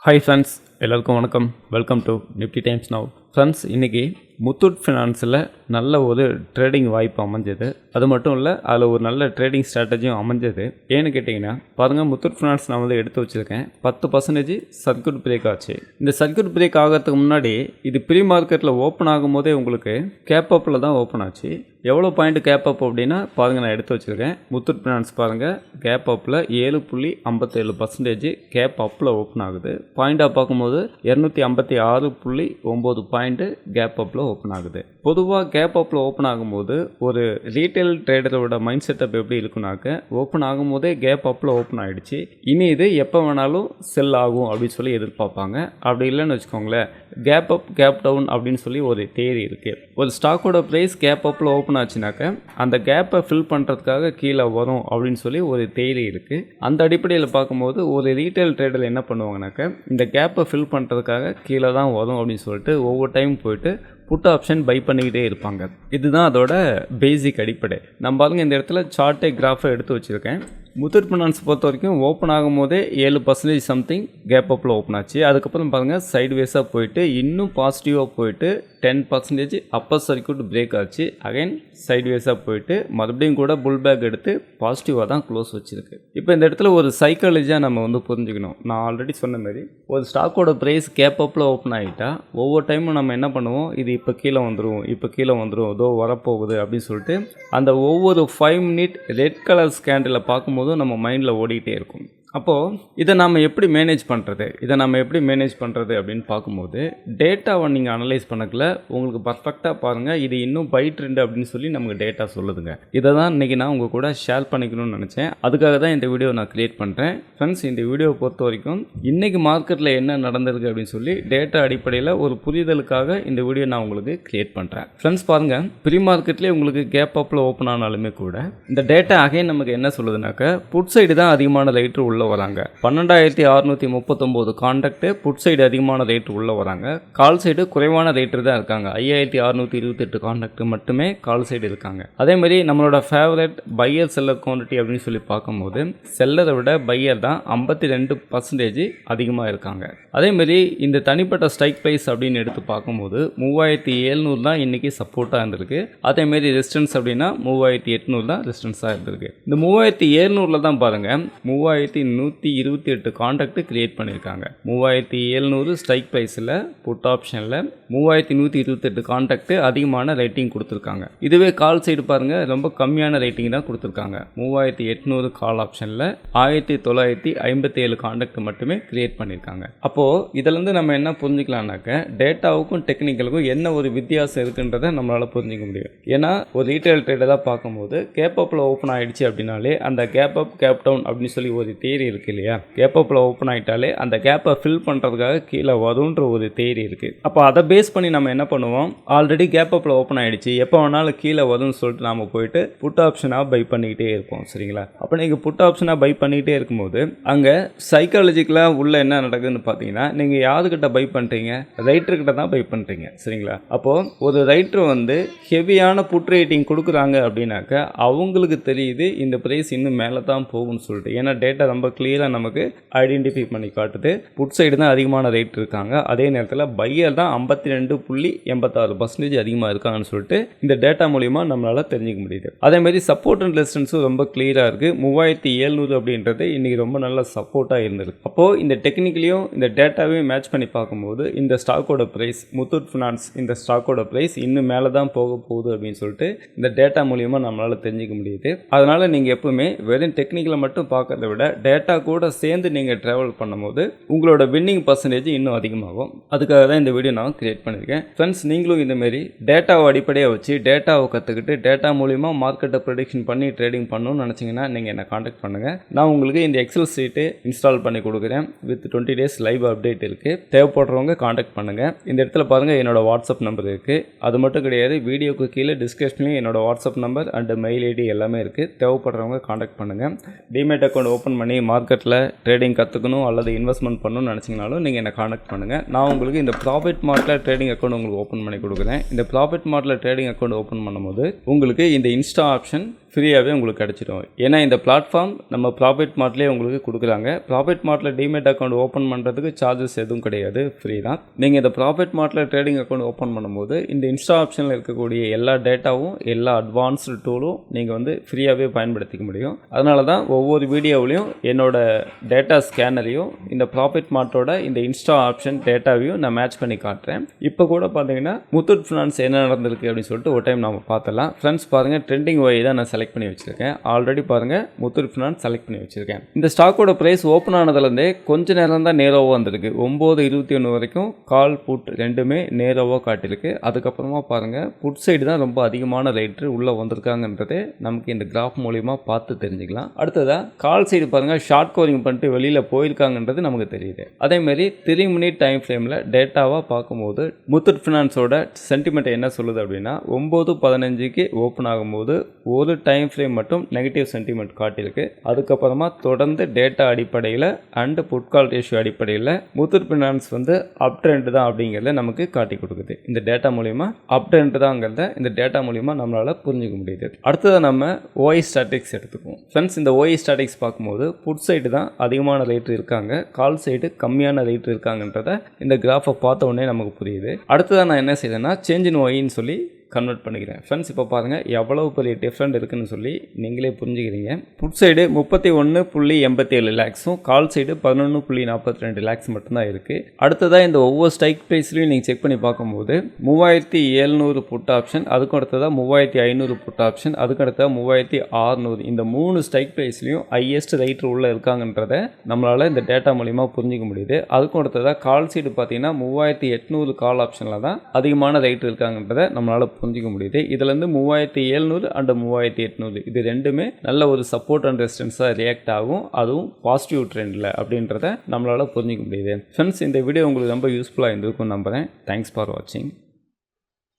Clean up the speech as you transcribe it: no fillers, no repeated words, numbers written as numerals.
Hi friends, எல்லாருக்கும் வணக்கம். Welcome to Nifty times now. Friends, இன்றைக்கி முத்தூட் ஃபினான்ஸில் நல்ல ஒரு ட்ரேடிங் வாய்ப்பு அமைஞ்சது. அது மட்டும் இல்லை, அதில் ஒரு நல்ல ட்ரேடிங் ஸ்ட்ராட்டஜியும் அமைஞ்சது. ஏன்னு கேட்டிங்கன்னா பாருங்கள், முத்தூட் ஃபினான்ஸ் நான் எடுத்து வச்சுருக்கேன். 10% சர்க்யூட் பிரேக் ஆச்சு. இந்த சர்க்யூட் பிரேக் ஆகிறதுக்கு முன்னாடி இது ப்ரீ மார்க்கெட்டில் ஓப்பன் ஆகும்போதே உங்களுக்கு கேப் அப்பில் தான் ஓப்பன் ஆச்சு. எவ்வளோ பாயிண்ட் கேப் அப் அப்படின்னா பாருங்கள், நான் எடுத்து வச்சுருக்கேன். முத்தூட் ஃபினான்ஸ் பாருங்கள், கேப் அப்பில் 7.57% கேப் அப்பில் ஓப்பன் ஆகுது. பாயிண்டாக பார்க்கும்போது 256.9 பாயிண்ட்டு கேப் அப்பில் ஓப்பன் ஆகுது. பொதுவாக கேப் அப்பில் ஓப்பன் ஆகும்போது ஒரு ரீட்டைல் ட்ரேடரோட மைண்ட் செட்டப் எப்படி இருக்குனாக்க, ஓப்பன் ஆகும்போதே கேப் அப்பில் ஓப்பன் ஆகிடுச்சு, இனி இது எப்போ வேணாலும் செல் ஆகும் அப்படின்னு சொல்லி எதிர்பார்ப்பாங்க. அப்படி இல்லைன்னு வச்சுக்கோங்களேன், கேப் அப் கேப் டவுன் அப்படின்னு சொல்லி ஒரு தேரி இருக்குது. ஒரு ஸ்டாக்கோட ப்ரைஸ் கேப் அப்பில் ஓப்பன் ஆச்சுனாக்க அந்த கேப்பை ஃபில் பண்ணுறதுக்காக கீழே வரும் அப்படின்னு சொல்லி ஒரு தேரி இருக்குது. அந்த அடிப்படையில் பார்க்கும்போது ஒரு ரீட்டைல் ட்ரேடர் என்ன பண்ணுவாங்கனாக்க, இந்த கேப்பை ஃபில் பண்ணுறதுக்காக கீழே தான் வரும் அப்படின்னு சொல்லிட்டு ஒவ்வொரு டைம் போயிட்டு புட் ஆப்ஷன் பை பண்ணிக்கிட்டே இருப்பாங்க. இதுதான் அதோட பேசிக் அடிப்படை. நம்ம பாருங்க, இந்த இடத்துல சார்ட்டை கிராஃபை எடுத்து வச்சுருக்கேன். முத்தூட் ஃபினான்ஸ் பொறுத்த வரைக்கும் ஓப்பன் ஆகும்போதே 7% சம்திங் கேப் அப்பில் ஓப்பன் ஆச்சு. அதுக்கப்புறம் பாருங்கள், சைட்வேஸாக போயிட்டு இன்னும் பாசிட்டிவாக போயிட்டு 10% அப்பர் சர்க்யூட் பிரேக் ஆச்சு. அகைன் சைட்வேஸாக போயிட்டு மறுபடியும் கூட புல் பேக் எடுத்து பாசிட்டிவாக தான் க்ளோஸ் வச்சுருக்கு. இப்போ இந்த இடத்துல ஒரு சைக்காலஜியாக நம்ம புரிஞ்சுக்கணும். நான் ஆல்ரெடி சொன்ன மாதிரி ஒரு ஸ்டாக்கோட ப்ரைஸ் கேப் அப்பில் ஓப்பன் ஆகிட்டா ஒவ்வொரு டைமும் நம்ம என்ன பண்ணுவோம், இது இப்போ கீழே வந்துடும், இப்போ கீழே வந்துடும், இதோ வரப்போகுது அப்படின்னு சொல்லிட்டு அந்த ஒவ்வொரு 5 மினிட் ரெட் கலர் ஸ்கேண்டில் பார்க்கும்போது நம்ம மைண்டில் ஓடிக்கிட்டே இருக்கும். அப்போது இதை நம்ம எப்படி மேனேஜ் பண்ணுறது அப்படின்னு பார்க்கும்போது, டேட்டாவை நீங்கள் அனலைஸ் பண்ணக்கல உங்களுக்கு பர்ஃபெக்டாக பாருங்கள், இது இன்னும் பை ட்ரெண்ட் அப்படின்னு சொல்லி நமக்கு டேட்டா சொல்லுதுங்க. இதை தான் இன்றைக்கி நான் உங்கள் கூட ஷேர் பண்ணிக்கணும்னு நினச்சேன். அதுக்காக தான் இந்த வீடியோ நான் க்ரியேட் பண்ணுறேன். ஃப்ரெண்ட்ஸ், இந்த வீடியோவை பொறுத்த வரைக்கும் இன்றைக்கி மார்க்கெட்டில் என்ன நடந்திருக்கு அப்படின்னு சொல்லி டேட்டா அடிப்படையில் ஒரு புரிதலுக்காக இந்த வீடியோ நான் உங்களுக்கு க்ரியேட் பண்ணுறேன். ஃப்ரெண்ட்ஸ் பாருங்கள், ப்ரீ மார்க்கெட்லேயே உங்களுக்கு கேப் அப்பில் ஓப்பன் ஆனாலுமே கூட இந்த டேட்டா அகைன் நமக்கு என்ன சொல்லுதுனாக்க, புட் சைடு தான் அதிகமான லைட்ரு உள்ள வராங்க. 12,639 கான்ட்ராக்ட் புட் சைடு அதிகமான ரேட் உள்ள வராங்க. கால் சைடு குறைவான ரேட்டு தான் இருக்காங்க. 5,628 கான்ட்ராக்ட் மட்டுமே கால் சைடு இருக்காங்க. அதே மாதிரி நம்மளோட ஃபேவரட் பையர் செல்லர் குவான்டிட்டி அப்படின்னு சொல்லி பார்க்கும்போது செல்லரை விட பையர் தான் 52% அதிகமாக இருக்காங்க. அதே மாதிரி இந்த தனிப்பட்ட ஸ்ட்ரைக் ப்ரைஸ் அப்படின்னு எடுத்து பார்க்கும்போது 3,700 தான் இன்றைக்கி சப்போர்ட்டாக இருந்திருக்கு. அதே மாதிரி ரெசிஸ்டன்ஸ் அப்படின்னா 3,800 தான் ரெசிஸ்டன்ஸாக இருந்திருக்கு. இந்த 3,700 தான் பாருங்கள் 3,128 கான்ட்ராக்ட் கிரியேட் பண்ணியிருக்காங்க. 3,700 ஸ்ட்ரைக் ப்ரைஸில் புட் ஆப்ஷனில் 3,128 கான்ட்ராக்ட் அதிகமான ரேட்டிங் கொடுத்துருக்காங்க. இதுவே கால் சைடு பாருங்கள், ரொம்ப கம்மியான ரேட்டிங் தான் கொடுத்துருக்காங்க. 3,800 கால் ஆப்ஷனில் 1,957 கான்ட்ராக்ட் மட்டுமே கிரியேட் பண்ணியிருக்காங்க. அப்போது இதிலேருந்து நம்ம என்ன புரிஞ்சுக்கலாம்னாக்க, டேட்டாவுக்கும் டெக்னிக்கலுக்கும் என்ன ஒரு வித்தியாசம் இருக்குன்றதை நம்மளால் புரிஞ்சிக்க முடியும். ஏன்னா ஒரு ரீட்டைல் ட்ரேடராக பார்க்கும்போது கேப் அப்பில் ஓப்பன் ஆகிடுச்சு அப்படின்னாலே அந்த கேப் அப் கேப் டவுன் அப்படின்னு சொல்லி ஒரு தேரி இருக்குது இல்லையா. கேப் அப்பில் ஓப்பன் ஆகிட்டாலே அந்த கேப்பை ஃபில் பண்ணுறதுக்காக கீழே வரும்ன்ற ஒரு தேரி இருக்குது. அப்போ அதை பேஸ் பண்ணி நம்ம என்ன பண்ணுவோம், ஆல்ரெடி கேப் அப்பில் ஓப்பன் ஆகிடுச்சு, எப்போ வேணாலும் கீழே வரும்னு சொல்லிட்டு நம்ம போயிட்டு புட் ஆப்ஷனாக பை பண்ணிக்கிட்டே இருப்போம். சரிங்களா. அப்போ நீங்கள் புட் ஆப்ஷனாக பை பண்ணிக்கிட்டே இருக்கும்போது அங்கே சைக்காலஜிக்கலாக உள்ள என்ன நடக்குதுன்னு பார்த்தீங்கன்னா, நீங்கள் யாருக்கிட்ட பை பண்ணுறீங்க, ரைட்டர்கிட்ட தான் பை பண்ணுறீங்க. சரிங்களா. அப்போது ஒரு ரைட்டர் ஹெவியான புட் ரேட்டிங் கொடுக்குறாங்க அப்படின்னாக்க அவங்களுக்கு தெரியுது இந்த ப்ரைஸ் இன்னும் மேலே தான் போகும்னு சொல்லிட்டு. ஏன்னா டேட்டா ரொம்ப கிளியராக நமக்கு ஐடென்டிஃபை பண்ணி காட்டுது. புட் சைடு தான் அதிகமான ரேட் இருக்காங்க. அதே நேரத்தில் பையர் தான் 52.86% அதிகமாக இருக்காங்கன்னு சொல்லிட்டு இந்த டேட்டா மூலிமா நம்மளால் தெரிஞ்சிக்க முடியுது. அதேமாதிரி சப்போர்ட் அண்ட் ரெசிஸ்டன்ஸும் ரொம்ப கிளியராக இருக்குது. 3,700 அப்படின்றது இன்றைக்கி ரொம்ப நல்ல சப்போர்ட்டாக இருந்திருக்கு. அப்போது இந்த டெக்னிக்கலையும் இந்த டேட்டாவையும் மேட்ச் பண்ணி பார்க்கும்போது இந்த ஸ்டாக்கோட ப்ரைஸ், முத்தூட் ஃபினான்ஸ் இந்த ஸ்டாக்கோட ப்ரைஸ் இன்னும் மேலே தான் போக போகுது அப்படின்னு சொல்லிட்டு இந்த டேட்டா மூலிமா நம்மளால் தெரிஞ்சிக்க முடியுது. அதனால் நீங்கள் எப்பவுமே வெறும் டெக்னிக்கலை மட்டும் பார்க்கறத விட டேட்டா கூட சேர்ந்து நீங்கள் ட்ராவல் பண்ணும்போது உங்களோட வின்னிங் பர்சன்டேஜ் இன்னும் அதிகமாகும். அதுக்காக தான் இந்த வீடியோ நான் கிரியேட் பண்ணியிருக்கேன். ஃப்ரெண்ட்ஸ், நீங்களும் இந்தமாரி டேட்டாவை அடிப்படையாக வச்சு டேட்டாவை கற்றுக்கிட்டு டேட்டா மூலிமா மார்க்கெட்டை ப்ரெடிக்ஷன் பண்ணி ட்ரேடிங் பண்ணணும்னு நினச்சிங்கன்னா நீங்கள் என்னை காண்டாக்ட் பண்ணுங்கள். நான் உங்களுக்கு இந்த எக்ஸல் சீட்டு இன்ஸ்டால் பண்ணி கொடுக்குறேன். வித் 20 days லைவ் அப்டேட் இருக்குது. தேவைப்படுறவங்க காண்டாக்ட் பண்ணுங்கள். இந்த இடத்துல பாருங்கள், என்னோட வாட்ஸ்அப் நம்பர் இருக்குது. அது மட்டும் கிடையாது, வீடியோக்கு கீழே டிஸ்கிரிப்ஷன்லையும் என்னோட WhatsApp number and mail ID எல்லாமே இருக்குது. தேவைப்படுறவங்க காண்டாக்ட் பண்ணுங்கள். டிமேட் அக்கௌண்ட் ஓப்பன் பண்ணி நீங்கள் மார்க்கெட்டில் ட்ரேடிங் கற்றுக்கணும் அல்லது இன்வெஸ்ட்மெண்ட் பண்ணணும்னு நினச்சிங்கனாலும் நீங்கள் என்னை கான்டாக்ட் பண்ணுங்கள். நான் உங்களுக்கு இந்த ப்ராஃபிட் மார்ட்டில் ட்ரேடிங் அக்கௌண்ட் உங்களுக்கு ஓப்பன் பண்ணி கொடுக்குறேன். இந்த ப்ராஃபிட் மார்ட்டில் ட்ரேடிங் அக்கௌண்ட் ஓப்பன் பண்ணும்போது உங்களுக்கு இந்த இன்ஸ்டா ஆப்ஷன் ஃப்ரீயாகவே உங்களுக்கு கிடச்சிடும். ஏன்னா இந்த பிளாட்ஃபார்ம் நம்ம ப்ராஃபிட் மார்ட்லேயே உங்களுக்கு கொடுக்குறாங்க. ப்ராஃபிட் மார்ட்டில் டிமேட் அக்கௌண்ட் ஓப்பன் பண்ணுறதுக்கு சார்ஜஸ் எதுவும் கிடையாது, ஃப்ரீ தான். நீங்கள் இந்த ப்ராஃபிட் மார்ட்டில் ட்ரேடிங் அக்கௌண்ட் ஓப்பன் பண்ணும்போது இந்த இன்ஸ்டா ஆப்ஷனில் இருக்கக்கூடிய எல்லா டேட்டாவும் எல்லா அட்வான்ஸ்டு டூலும் நீங்கள் வந்து ஃப்ரீயாகவே பயன்படுத்திக்க முடியும். அதனால தான் ஒவ்வொரு வீடியோவிலையும் என்னோட டேட்டா ஸ்கேனரையும் இந்த ப்ராஃபிட் மார்ட்டோட இந்த இன்ஸ்டா ஆப்ஷன் டேட்டாவையும் நான் மேட்ச் பண்ணி காட்டுறேன். இப்போ கூட பார்த்தீங்கன்னா முத்தூட் ஃபினான்ஸ் என்ன நடந்திருக்கு அப்படின்னு சொல்லிட்டு ஒரு டைம் நம்ம பார்த்தலாம். ஃப்ரெண்ட்ஸ் பாருங்கள், ட்ரெண்டிங் ஒய் தான் நான் செலக்ட் பண்ணி வச்சிருக்கேன். ஆல்ரெடி பாருங்க முத்தூட் ஃபினான்ஸ் செலக்ட் பண்ணி வச்சிருக்கேன். இந்த ஸ்டாக்கோட பிரைஸ் ஓப்பன் ஆனதுலேருந்தே கொஞ்ச நேரம் தான் நேரோவாக வந்திருக்கு. 9:21 வரைக்கும் கால் புட் ரெண்டுமே நேரோவாக காட்டியிருக்கு. அதுக்கப்புறமா பாருங்க புட் சைடு தான் ரொம்ப அதிகமான ரேட்டு உள்ளே வந்திருக்காங்கன்றதே நமக்கு இந்த கிராஃப் மூலியமாக பார்த்து தெரிஞ்சுக்கலாம். அடுத்ததாக கால் சைடு பாருங்க ஷார்ட் கவரிங் பண்ணிட்டு வெளியில் போயிருக்காங்கன்றது நமக்கு தெரியுது. அதேமாரி 3 மினிட் டைம் ஃப்ரேமில் டேட்டாவாக பார்க்கும்போது முத்தூட் ஃபினான்ஸோட சென்டிமெண்ட் என்ன சொல்லுது அப்படின்னா 9:15க்கு ஓப்பன் ஆகும்போது ஒரு டைம் ஃப்ரேம் மட்டும் நெகட்டிவ் சென்டிமெண்ட் காட்டியிருக்கு. அதுக்கப்புறமா தொடர்ந்து டேட்டா அடிப்படையில் அண்ட் புட் கால் ரேஷியோ அடிப்படையில் முத்தூட் ஃபினான்ஸ் வந்து அப் ட்ரெண்ட் தான் அப்படிங்கிறத நமக்கு காட்டி கொடுக்குது. இந்த டேட்டா மூலிமா அப் ட்ரெண்ட் தாங்கிறத இந்த டேட்டா மூலிமா நம்மளால் புரிஞ்சுக்க முடியுது. அடுத்தது நம்ம ஓஐ ஸ்டாட்டிக்ஸ் எடுத்துக்குவோம். ஃப்ரெண்ட்ஸ், இந்த ஓஐ ஸ்டாட்டிக்ஸ் பார்க்கும்போது புட் சைடு தான் அதிகமான ரேட் இருக்காங்க, கால் சைடு கம்மியான ரேட் இருக்காங்கன்றத இந்த கிராஃபை பார்த்த உடனே நமக்கு புரியுது. அடுத்ததான் நான் என்ன செய்தேன்னா சேஞ்ச் இன் ஒய்ன்னு சொல்லி கன்வெர்ட் பண்ணிக்கிறேன். ஃப்ரெண்ட்ஸ், இப்போ பாருங்கள் எவ்வளவு பெரிய டிஃப்ரெண்ட் இருக்குன்னு சொல்லி நீங்களே புரிஞ்சுக்கிறீங்க. புட் சைடு 31.87 லேக்ஸும் கால் சைடு 11.42 லேக்ஸ் மட்டும்தான் இருக்குது. அடுத்ததாக இந்த ஒவ்வொரு ஸ்ட்ரைக் ப்ரைஸ்லையும் நீங்கள் செக் பண்ணி பார்க்கும்போது 3700 புட் ஆப்ஷன், அதுக்கு அடுத்ததாக 3500 புட் ஆப்ஷன், அதுக்கு அடுத்ததாக 3600, இந்த 3 ஸ்ட்ரைக் ப்ரைஸ்லையும் ஹையஸ்ட் ரேட் உள்ள இருக்காங்கன்றதை நம்மளால் இந்த டேட்டா மூலிமா புரிஞ்சிக்க முடியுது. அதுக்கும் அடுத்ததாக கால் சைடு பார்த்தீங்கன்னா 3800 கால் ஆப்ஷனில் தான் அதிகமான ரேட் இருக்காங்கன்றதை நம்மளால் புரிஞ்சிக்க முடியுது. இதுலேருந்து 3700 அண்ட் 3800 இது ரெண்டுமே நல்ல ஒரு சப்போர்ட் அண்ட் ரெசிஸ்டன்ஸாக ரியாக்ட் ஆகும், அதுவும் பாசிட்டிவ் ட்ரெண்டில் அப்படின்றத நம்மளால் புரிஞ்சிக்க முடியுது. ஃப்ரெண்ட்ஸ், இந்த வீடியோ உங்களுக்கு ரொம்ப யூஸ்ஃபுல்லாக இருந்திருக்கும்னு நம்புகிறேன். தேங்க்ஸ் ஃபார் வாட்சிங்.